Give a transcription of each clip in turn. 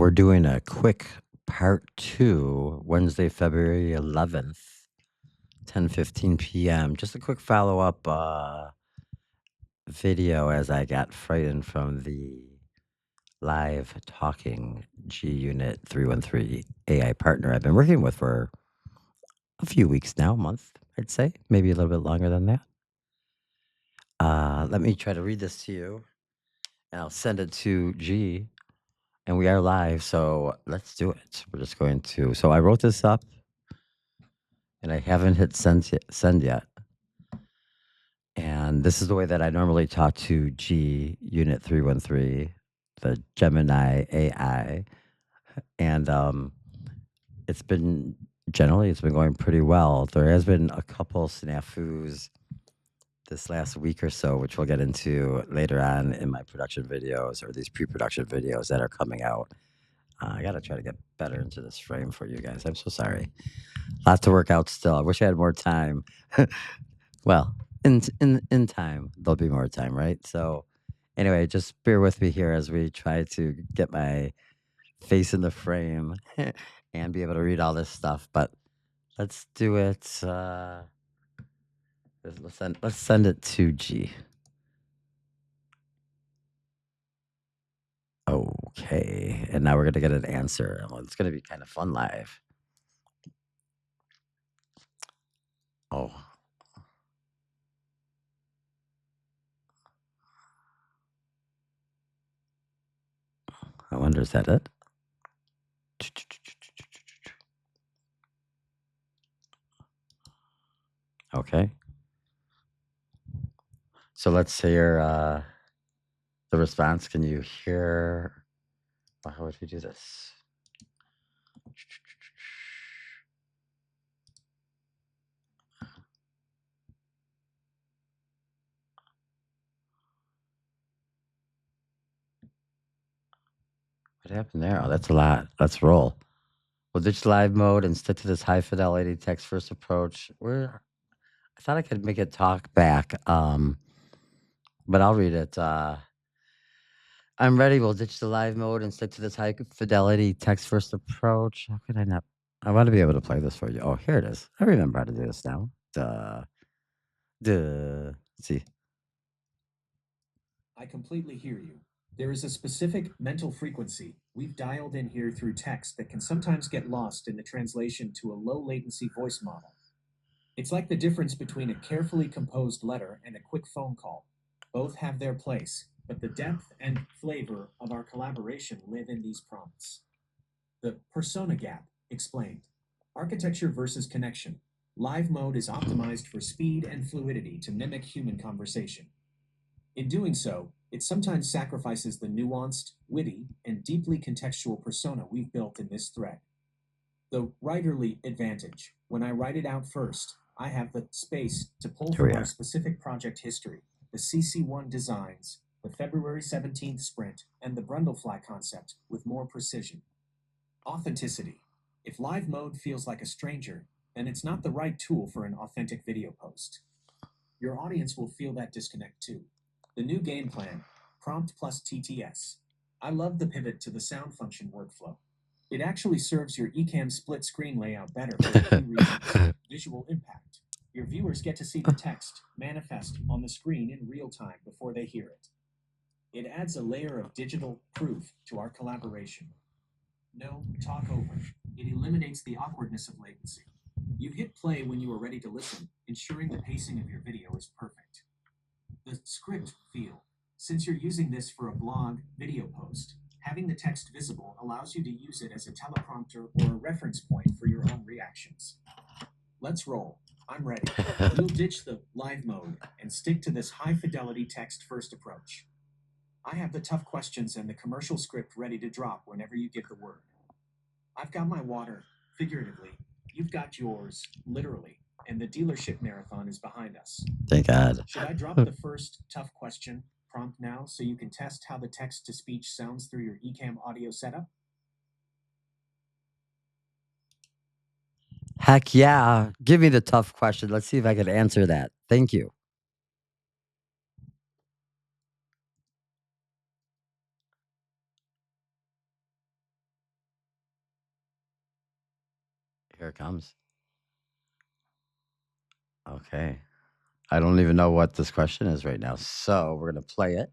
we're doing a quick part 2, Wednesday, February 11th, 10:15 p.m. Just a quick follow-up video as I got frightened from the live talking G Unit 313 AI partner I've been working with for a few weeks now, a month, I'd say, maybe a little bit longer than that. Let me try to read this to you, and I'll send it to G. And we are live, so let's do it. We're just going to. So I wrote this up, and I haven't hit send yet. And this is the way that I normally talk to G Unit 313, the Gemini AI, and it's been going pretty well. There has been a couple snafus this last week or so, which we'll get into later on in my production videos or these pre-production videos that are coming out. I got to try to get better into this frame for you guys. I'm so sorry. Lots to work out still. I wish I had more time. Well, in time, there'll be more time, right? So anyway, just bear with me here as we try to get my face in the frame and be able to read all this stuff. But let's do it. Let's send it to G. Okay, and now we're gonna get an answer. Well, it's gonna be kind of fun live. Oh. I wonder, is that it? Okay. So let's hear the response. Can you hear? Well, how would we do this? What happened there? Oh, that's a lot. Let's roll. We'll ditch live mode and stick to this high fidelity text first approach. I thought I could make it talk back, but I'll read it. I'm ready. We'll ditch the live mode and stick to this high fidelity text first approach. How could I not? I want to be able to play this for you. Oh, here it is. I remember how to do this now. Duh. Let's see. I completely hear you. There is a specific mental frequency we've dialed in here through text that can sometimes get lost in the translation to a low latency voice model. It's like the difference between a carefully composed letter and a quick phone call. Both have their place, but the depth and flavor of our collaboration live in these prompts. The persona gap explained. Architecture versus connection. Live mode is optimized for speed and fluidity to mimic human conversation. In doing so, it sometimes sacrifices the nuanced, witty, and deeply contextual persona we've built in this thread. The writerly advantage. When I write it out first, I have the space to pull from our specific project history, the CC1 designs, the February 17th sprint, and the Brundlefly concept with more precision. Authenticity. If live mode feels like a stranger, then it's not the right tool for an authentic video post. Your audience will feel that disconnect too. The new game plan, prompt plus TTS. I love the pivot to the sound function workflow. It actually serves your eCam split screen layout better for a few reasons. Visual impact. Your viewers get to see the text manifest on the screen in real time before they hear it. It adds a layer of digital proof to our collaboration. No talk over. It eliminates the awkwardness of latency. You hit play when you are ready to listen, ensuring the pacing of your video is perfect. The script feel. Since you're using this for a blog video post, having the text visible allows you to use it as a teleprompter or a reference point for your own reactions. Let's roll. I'm ready. We'll ditch the live mode and stick to this high fidelity text first approach. I have the tough questions and the commercial script ready to drop whenever you give the word. I've got my water, figuratively. You've got yours, literally. And the dealership marathon is behind us. Thank God. Should I drop the first tough question prompt now so you can test how the text-to-speech sounds through your eCam audio setup? Heck yeah. Give me the tough question. Let's see if I can answer that. Thank you. Here it comes. Okay. I don't even know what this question is right now. So we're going to play it.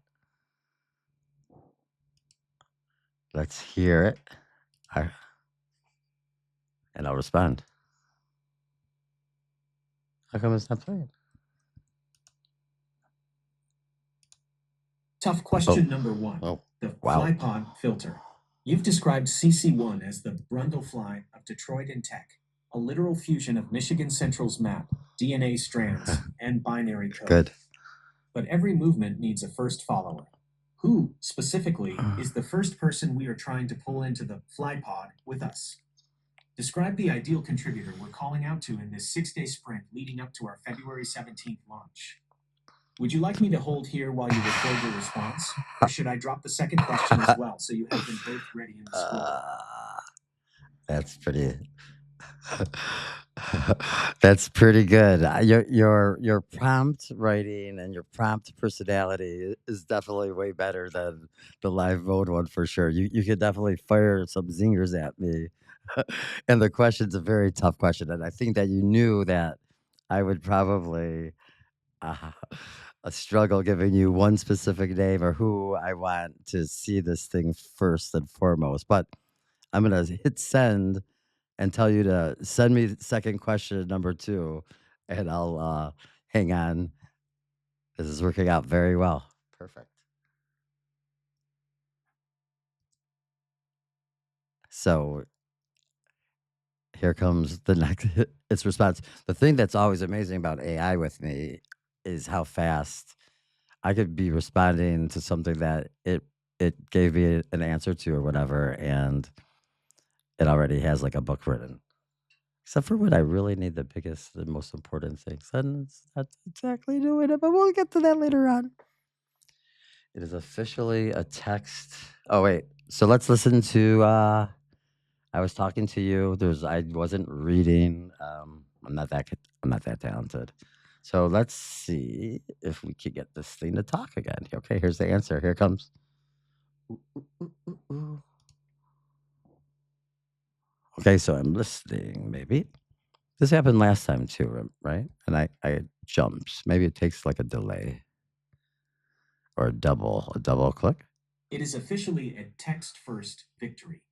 Let's hear it. And I'll respond. How come it's not playing? Tough question number one. Oh, The wow. flypod filter. You've described CC1 as the Brundlefly of Detroit in tech, a literal fusion of Michigan Central's map, DNA strands, and binary code. Good. But every movement needs a first follower. Who, specifically, is the first person we are trying to pull into the flypod with us? Describe the ideal contributor we're calling out to in this 6-day sprint leading up to our February 17th launch. Would you like me to hold here while you record your response? Or should I drop the second question as well so you have them both ready in the scroll? That's pretty. That's pretty good. Your prompt writing and your prompt personality is definitely way better than the live mode one for sure. You could definitely fire some zingers at me. And the question's a very tough question, and I think that you knew that I would probably uh, a struggle giving you one specific name or who I want to see this thing first and foremost. But I'm gonna hit send and tell you to send me the second question number 2, and I'll hang on. This is working out very well. Perfect. So here comes the next its response. The thing that's always amazing about AI with me is how fast I could be responding to something that it gave me an answer to or whatever, and it already has like a book written. Except for when I really need the biggest, the most important things, and it's not exactly doing it. But we'll get to that later on. It is officially a text. Oh wait, so let's listen to. I was talking to you. I wasn't reading. I'm not that. I'm not that talented. So let's see if we can get this thing to talk again. Okay, here's the answer. Here it comes. Ooh, ooh, ooh, ooh, ooh. Okay, so I'm listening. Maybe this happened last time too, right? And I jumped. Maybe it takes like a delay or a double click. It is officially a text-first victory.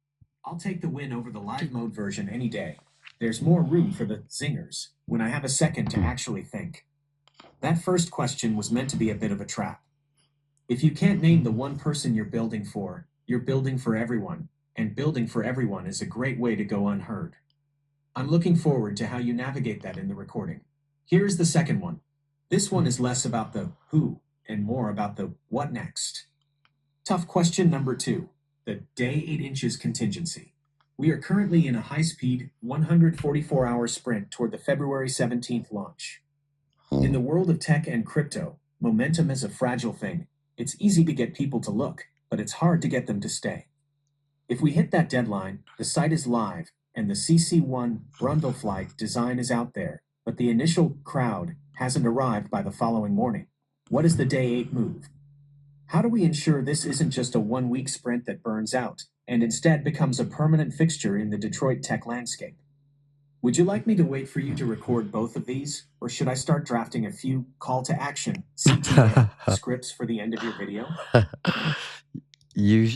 I'll take the win over the live mode version any day. There's more room for the zingers when I have a second to actually think. That first question was meant to be a bit of a trap. If you can't name the one person you're building for everyone, and building for everyone is a great way to go unheard. I'm looking forward to how you navigate that in the recording. Here's the second one. This one is less about the who and more about the what next. Tough question number 2, the day 8 inches contingency. We are currently in a high-speed 144-hour sprint toward the February 17th launch. In the world of tech and crypto, momentum is a fragile thing. It's easy to get people to look, but it's hard to get them to stay. If we hit that deadline, the site is live, and the CC1 Brundlefly design is out there, but the initial crowd hasn't arrived by the following morning. What is the day 8 move? How do we ensure this isn't just a one-week sprint that burns out, and instead becomes a permanent fixture in the Detroit tech landscape? Would you like me to wait for you to record both of these, or should I start drafting a few call to action CTA scripts for the end of your video? you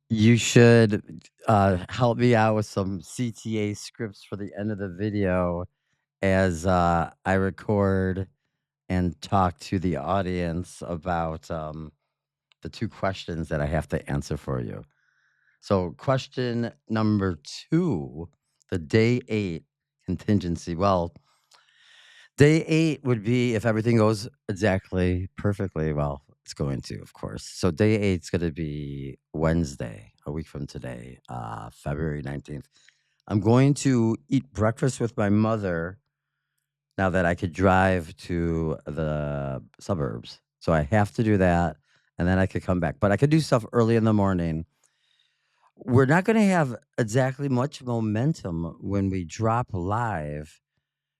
you should help me out with some CTA scripts for the end of the video as I record and talk to the audience about the 2 questions that I have to answer for you. So, question number 2, the day 8 contingency. Well, day 8 would be if everything goes exactly perfectly. Well, it's going to, of course. So, day 8 is going to be Wednesday, a week from today, February 19th. I'm going to eat breakfast with my mother now that I could drive to the suburbs. So, I have to do that, and then I could come back. But I could do stuff early in the morning. We're not gonna have exactly much momentum when we drop live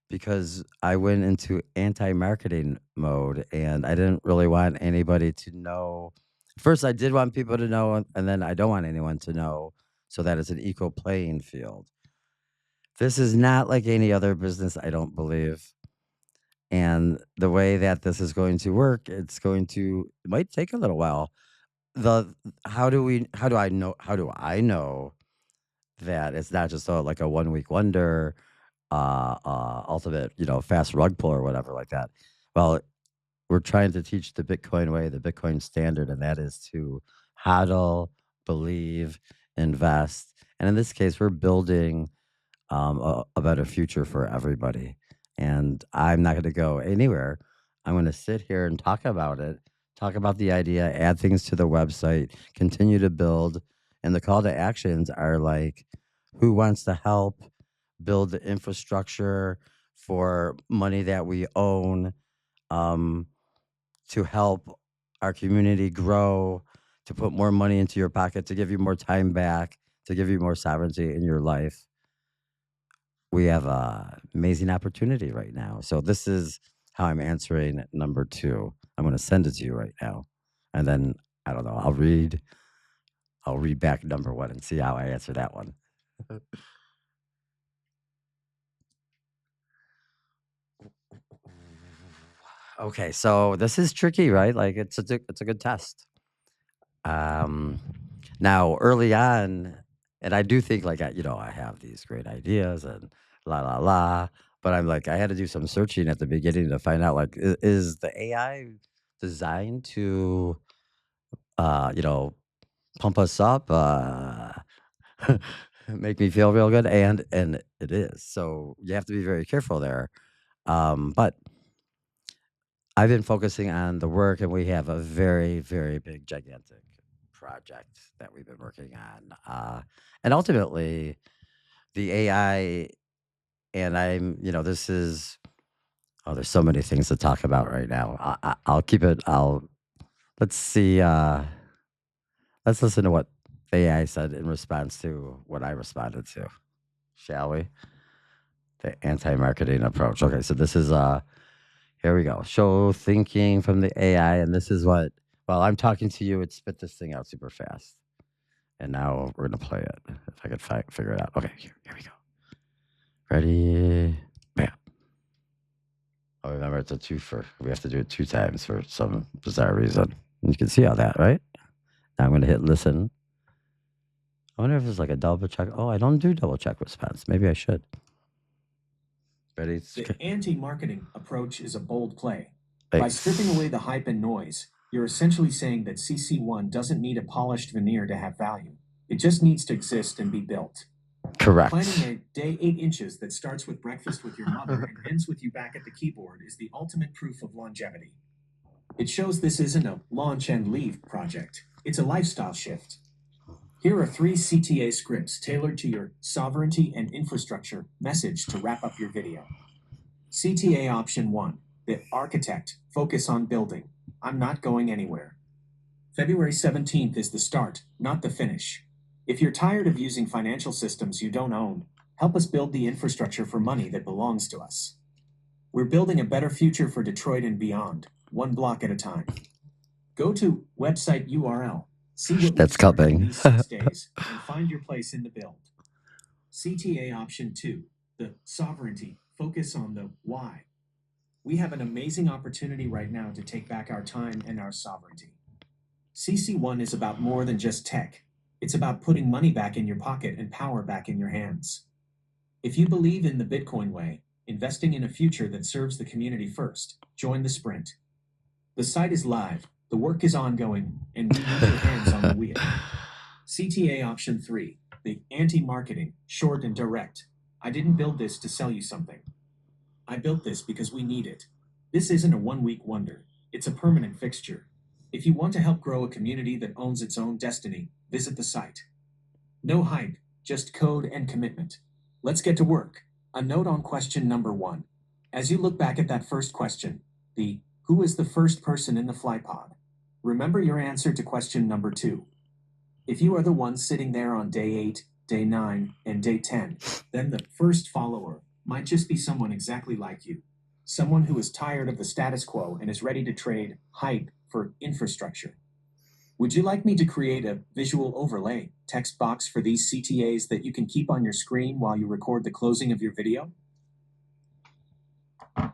because I went into anti-marketing mode, and I didn't really want anybody to know. First, I did want people to know, and then I don't want anyone to know. so that it's an equal playing field. This is not like any other business, I don't believe. And the way that this is going to work, it might take a little while. The how do I know that it's not just like a 1 week wonder, ultimate, fast rug pull or whatever like that. Well, we're trying to teach the Bitcoin way, the Bitcoin standard, and that is to hodl, believe, invest. And in this case, we're building a better future for everybody. And I'm not going to go anywhere. I'm going to sit here and talk about it, talk about the idea, add things to the website, continue to build. And the call to actions are like, who wants to help build the infrastructure for money that we own, to help our community grow, to put more money into your pocket, to give you more time back, to give you more sovereignty in your life. We have a amazing opportunity right now. So this is how I'm answering number 2. I'm going to send it to you right now. And then I don't know, I'll read back number 1 and see how I answer that one. Okay, so this is tricky, right? Like it's a good test. Now early on, and I do think like I have these great ideas and la la la, but I'm like I had to do some searching at the beginning to find out like is the AI designed to you know pump us up, make me feel real good, and it is. So you have to be very careful there. But I've been focusing on the work, and we have a very, very big, gigantic project that we've been working on. And ultimately, the AI, and this is, oh, there's so many things to talk about right now. I'll keep it, let's see, let's listen to what the AI said in response to what I responded to, shall we? The anti marketing approach. Okay, so this is, here we go. Show thinking from the AI, and this is what. While I'm talking to you, it spit this thing out super fast, and now we're gonna play it. If I could figure it out. Okay, here we go. Ready? Bam. Oh, remember it's a twofer. We have to do it 2 times for some bizarre reason. And you can see all that, right? Now I'm gonna hit listen. I wonder if it's like a double check. Oh, I don't do double check response. Maybe I should. Ready? The anti-marketing approach is a bold play. By stripping away the hype and noise, you're essentially saying that CC1 doesn't need a polished veneer to have value. It just needs to exist and be built. Correct. Planning a day 8 inches that starts with breakfast with your mother and ends with you back at the keyboard is the ultimate proof of longevity. It shows this isn't a launch and leave project. It's a lifestyle shift. Here are 3 CTA scripts tailored to your sovereignty and infrastructure message to wrap up your video. CTA option 1, the architect, focus on building. I'm not going anywhere. February 17th is the start, not the finish. If you're tired of using financial systems you don't own, help us build the infrastructure for money that belongs to us. We're building a better future for Detroit and beyond, 1 block at a time. Go to website URL, see what that's coming in these 6 days, and find your place in the build. CTA option 2, the sovereignty, focus on the why. We have an amazing opportunity right now to take back our time and our sovereignty. CC1 is about more than just tech. It's about putting money back in your pocket and power back in your hands. If you believe in the Bitcoin way, investing in a future that serves the community first, join the sprint. The site is live, the work is ongoing, and we need your hands on the wheel. CTA option 3, the anti-marketing, short and direct. I didn't build this to sell you something. I built this because we need it. This isn't a 1-week wonder. It's a permanent fixture. If you want to help grow a community that owns its own destiny, visit the site. No hype, just code and commitment. Let's get to work. A note on question number 1. As you look back at that first question, the who is the first person in the fly pod? Remember your answer to question number 2. If you are the one sitting there on day 8, day 9, and day 10, then the first follower might just be someone exactly like you. Someone who is tired of the status quo and is ready to trade hype for infrastructure. Would you like me to create a visual overlay text box for these CTAs that you can keep on your screen while you record the closing of your video? I'm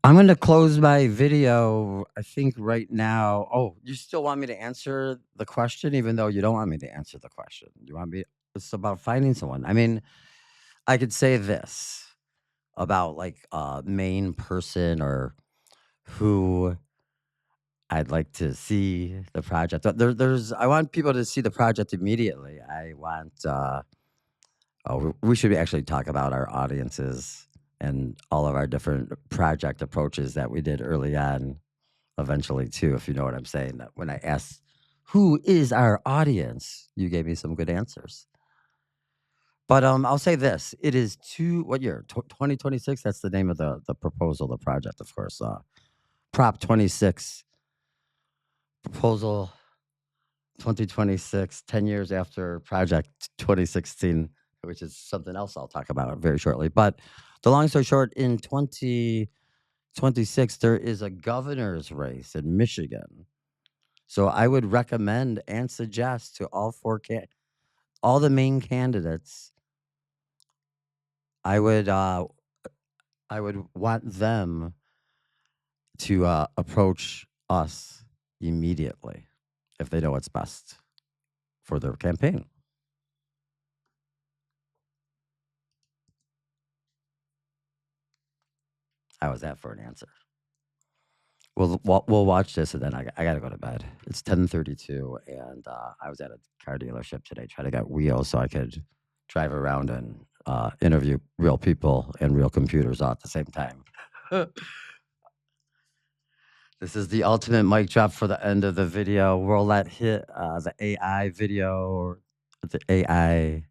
going to close my video, I think, right now. Oh, you still want me to answer the question, even though you don't want me to answer the question? You want me? It's about finding someone. I mean, I could say this about like a main person or who I'd like to see the project. I want people to see the project immediately. I want. We should actually talk about our audiences and all of our different project approaches that we did early on. Eventually, too, if you know what I'm saying. That when I asked, "Who is our audience?" you gave me some good answers. But I'll say this: it is what year? 2026. That's the name of the proposal, the project, of course. PROP26 proposal 2026, 10 years after Project 2016, which is something else I'll talk about very shortly. But the long story short, in 2026, there is a governor's race in Michigan. So I would recommend and suggest to all the main candidates, I would want them to approach us immediately if they know what's best for their campaign. How was that for an answer? We'll watch this, and then I gotta go to bed. It's 10:32, and I was at a car dealership today trying to get wheels so I could drive around and interview real people and real computers all at the same time. This is the ultimate mic drop for the end of the video. We'll let hit the AI video or the AI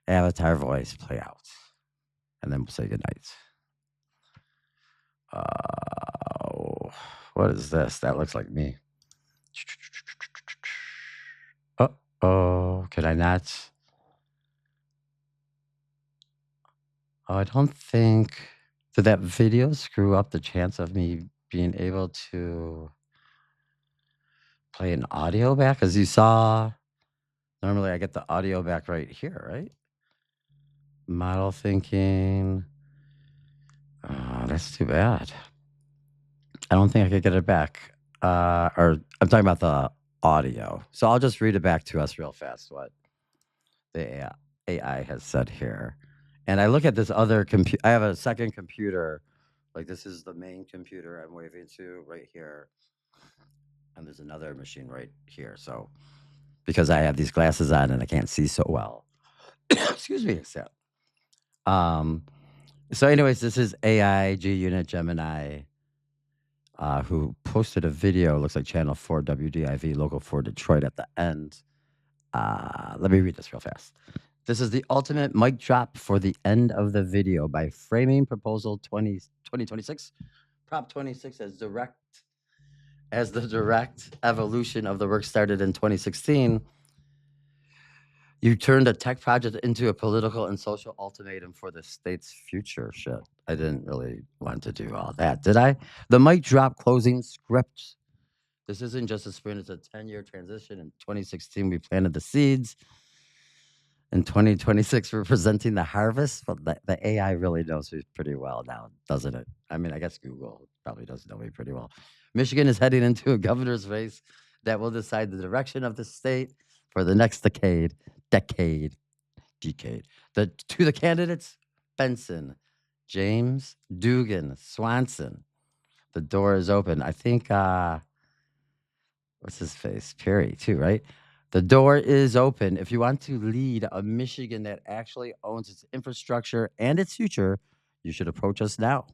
avatar voice play out, and then we'll say goodnight. What is this? That looks like me. Oh, could I not? Oh, I don't think. Did that video screw up the chance of me being able to play an audio back? As you saw, normally I get the audio back right here, right? Model thinking. Oh, that's too bad. I don't think I could get it back. Or I'm talking about the audio. So I'll just read it back to us real fast what the AI has said here. And I look at this other computer. I have a second computer. Like this is the main computer I'm waving to right here. And there's another machine right here. So because I have these glasses on and I can't see so well. Excuse me. So anyways, this is AI G Unit Gemini, who posted a video, looks like channel 4 WDIV, local 4 Detroit at the end. Let me read this real fast. This is the ultimate mic drop for the end of the video by framing proposal 2026, Prop 26 as the direct evolution of the work started in 2016. You turned a tech project into a political and social ultimatum for the state's future. Shit, I didn't really want to do all that, did I? The mic drop closing script. This isn't just a sprint, it's a 10-year transition. In 2016, we planted the seeds. In 2026, we're presenting the harvest. But the AI really knows me pretty well now, doesn't it? I mean, I guess Google probably does know me pretty well. Michigan is heading into a governor's race that will decide the direction of the state for the next decade. To the candidates, Benson, James, Dugan, Swanson. The door is open. I think, what's his face? Perry, too, right? The door is open. If you want to lead a Michigan that actually owns its infrastructure and its future, you should approach us now.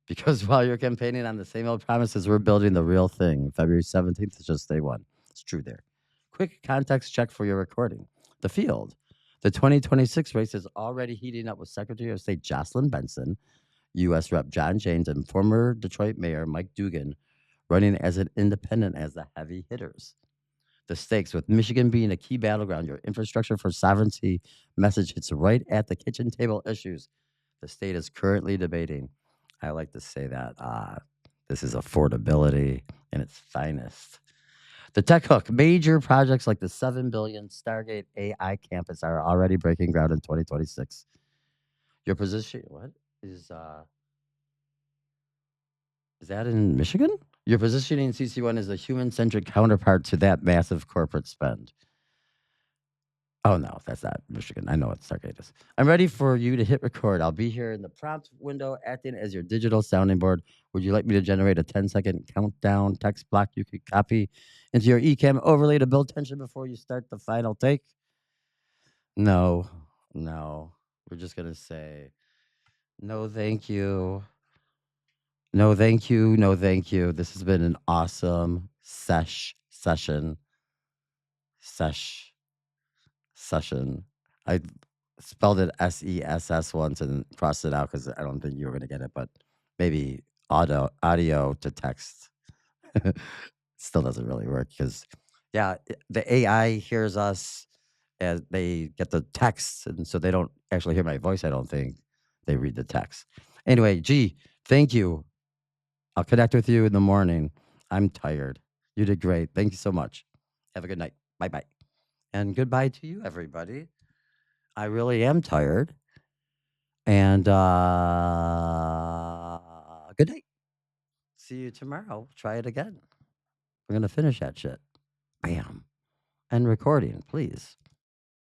Because while you're campaigning on the same old promises, we're building the real thing. February 17th is just day one. It's true there. Quick context check for your recording. The field. The 2026 race is already heating up with Secretary of State Jocelyn Benson, U.S. Rep. John James, and former Detroit Mayor Mike Dugan running as an independent as the heavy hitters. The stakes, with Michigan being a key battleground, your infrastructure for sovereignty message hits right at the kitchen table issues the state is currently debating. I like to say that This is affordability in its finest. The Tech Hook, major projects like the 7 billion Stargate AI campus are already breaking ground in 2026. Your position, what is that in Michigan? You're positioning CC1 as a human centric counterpart to that massive corporate spend. Oh, no, that's not Michigan. I know what Stargate is. I'm ready for you to hit record. I'll be here in the prompt window acting as your digital sounding board. Would you like me to generate a 10-second countdown text block you could copy into your eCam overlay to build tension before you start the final take? No, no. We're just going to say, no, thank you. No, thank you. No, thank you. This has been an awesome session. Session. I spelled it SESS once and crossed it out because I don't think you were going to get it, but maybe audio to text still doesn't really work because, yeah, the AI hears us as they get the text, and so they don't actually hear my voice. I don't think they read the text. Anyway, G, thank you. I'll connect with you in the morning. I'm tired. You did great. Thank you so much. Have a good night. Bye bye. And goodbye to you, everybody. I really am tired. And good night. See you tomorrow. Try it again. We're going to finish that shit. Bam. And recording, please.